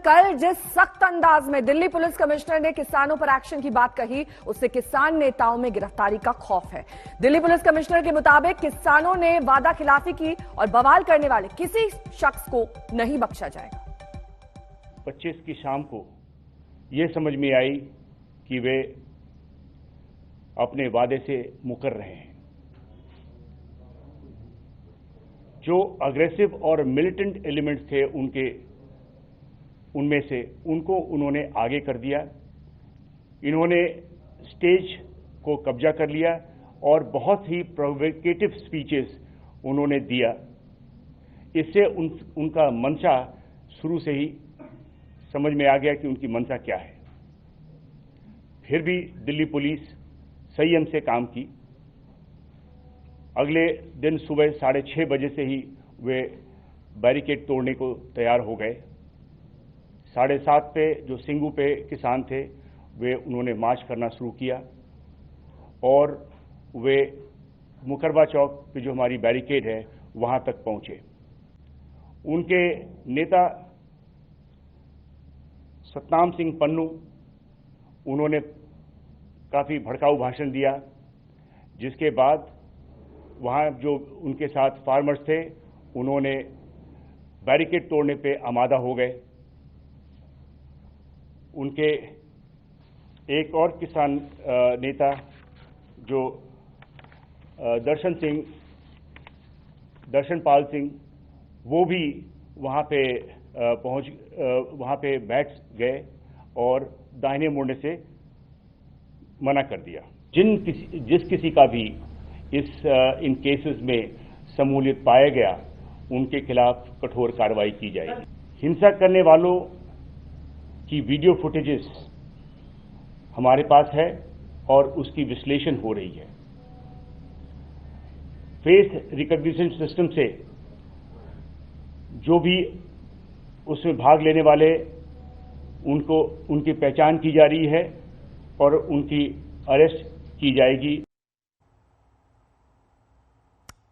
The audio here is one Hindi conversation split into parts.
कल जिस सख्त अंदाज में दिल्ली पुलिस कमिश्नर ने किसानों पर एक्शन की बात कही, उससे किसान नेताओं में गिरफ्तारी का खौफ है। दिल्ली पुलिस कमिश्नर के मुताबिक किसानों ने वादा खिलाफी की और बवाल करने वाले किसी शख्स को नहीं बख्शा जाएगा। 25 की शाम को ये समझ में आई कि वे अपने वादे से मुकर रहे हैं। जो अग्रेसिव और मिलिटेंट एलिमेंट्स थे उनमें से उनको उन्होंने आगे कर दिया। इन्होंने स्टेज को कब्जा कर लिया और बहुत ही प्रोवोकेटिव स्पीचेस उन्होंने दिया। इससे उनका मंशा शुरू से ही समझ में आ गया कि उनकी मंशा क्या है। फिर भी दिल्ली पुलिस संयम से काम की। अगले दिन सुबह 6:30 बजे से ही वे बैरिकेड तोड़ने को तैयार हो गए। 7:30 पे जो सिंगू पे किसान थे वे उन्होंने मार्च करना शुरू किया और वे मुकरबा चौक पे जो हमारी बैरिकेड है वहां तक पहुंचे। उनके नेता सतनाम सिंह पन्नू उन्होंने काफी भड़काऊ भाषण दिया, जिसके बाद वहां जो उनके साथ फार्मर्स थे उन्होंने बैरिकेड तोड़ने पे आमादा हो गए। उनके एक और किसान नेता जो दर्शनपाल सिंह, वो भी वहां पे बैठ गए और दाहिने मुड़ने से मना कर दिया। जिस किसी का भी इन केसेस में शमूलियत पाया गया उनके खिलाफ कठोर कार्रवाई की जाएगी। हिंसा करने वालों की वीडियो फुटेजेस हमारे पास है और उसकी विश्लेषण हो रही है। फेस रिकॉग्निशन सिस्टम से जो भी उसमें भाग लेने वाले उनकी पहचान की जा रही है और उनकी अरेस्ट की जाएगी।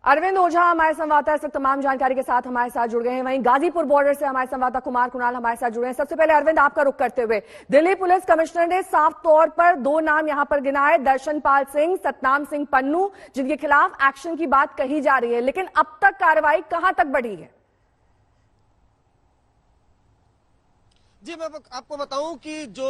अरविंद ओझा हमारे संवाददाता इस वक्त तमाम जानकारी के साथ हमारे साथ जुड़ गए हैं। वहीं गाजीपुर बॉर्डर से हमारे संवाददाता कुमार कुणाल हमारे साथ जुड़े हैं। सबसे पहले अरविंद, आपका रुख करते हुए, दिल्ली पुलिस कमिश्नर ने साफ तौर पर 2 नाम यहां पर गिनाए, दर्शनपाल सिंह, सतनाम सिंह पन्नू, जिनके खिलाफ एक्शन की बात कही जा रही है, लेकिन अब तक कार्रवाई कहां तक बढ़ी है? जी, मैं आपको बताऊं कि जो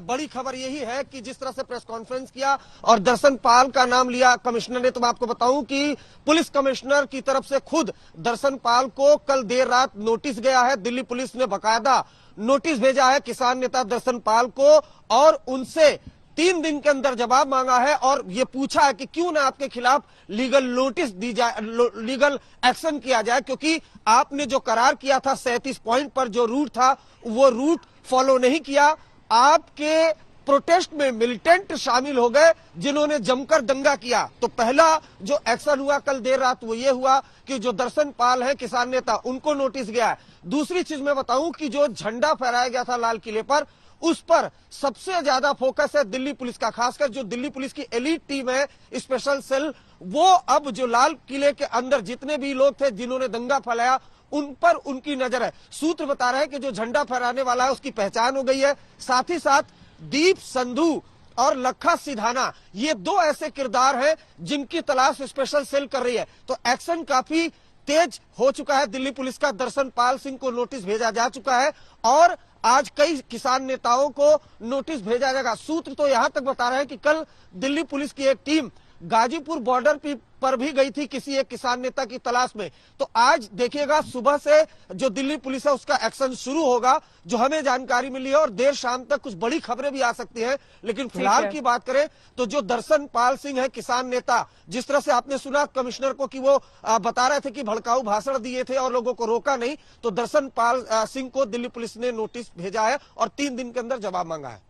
बड़ी खबर यही है कि जिस तरह से प्रेस कॉन्फ्रेंस किया और दर्शनपाल का नाम लिया कमिश्नर ने, तो मैं आपको बताऊं कि पुलिस कमिश्नर की तरफ से खुद दर्शनपाल को कल देर रात नोटिस गया है। दिल्ली पुलिस ने बकायदा नोटिस भेजा है किसान नेता दर्शनपाल को और उनसे 3 दिन के अंदर जवाब मांगा है और ये पूछा है कि क्यों ना आपके खिलाफ लीगल नोटिस दी जाए, लीगल एक्शन किया जाए, क्योंकि आपने जो करार किया था 37 पॉइंट पर जो रूट था वो रूट फॉलो नहीं किया। आपके प्रोटेस्ट में मिलिटेंट शामिल हो गए जिन्होंने जमकर दंगा किया। तो पहला जो एक्शन हुआ कल देर रात वो ये हुआ कि जो दर्शनपाल है किसान नेता, उनको नोटिस गया है। दूसरी चीज मैं बताऊं कि जो झंडा फहराया गया था लाल किले पर, उस पर सबसे ज्यादा फोकस है दिल्ली पुलिस का, खासकर जो दिल्ली पुलिस की एलीट टीम है स्पेशल सेल, वो अब जो लाल किले के अंदर जितने भी लोग थे जिन्होंने दंगा फैलाया उन पर उनकी नजर है। सूत्र बता रहे हैं कि जो झंडा फहराने वाला है उसकी पहचान हो गई है। साथ ही साथ दीप संधू और लखा सिधाना, ये 2 ऐसे किरदार हैं जिनकी तलाश स्पेशल सेल कर रही है। तो एक्शन काफी तेज हो चुका है दिल्ली पुलिस का। दर्शनपाल सिंह को नोटिस भेजा जा चुका है और आज कई किसान नेताओं को नोटिस भेजा जाएगा। सूत्र तो यहां तक बता रहे हैं कि कल दिल्ली पुलिस की एक टीम गाजीपुर बॉर्डर पर भी गई थी किसी एक किसान नेता की तलाश में। तो आज देखिएगा सुबह से जो दिल्ली पुलिस है उसका एक्शन शुरू होगा, जो हमें जानकारी मिली है, और देर शाम तक कुछ बड़ी खबरें भी आ सकती हैं। लेकिन फिलहाल की बात करें तो जो दर्शनपाल सिंह है किसान नेता, जिस तरह से आपने सुना कमिश्नर को कि वो बता रहे थे कि भड़काऊ भाषण दिए थे और लोगों को रोका नहीं, तो दर्शनपाल सिंह को दिल्ली पुलिस ने नोटिस भेजा है और 3 दिन के अंदर जवाब मांगा है।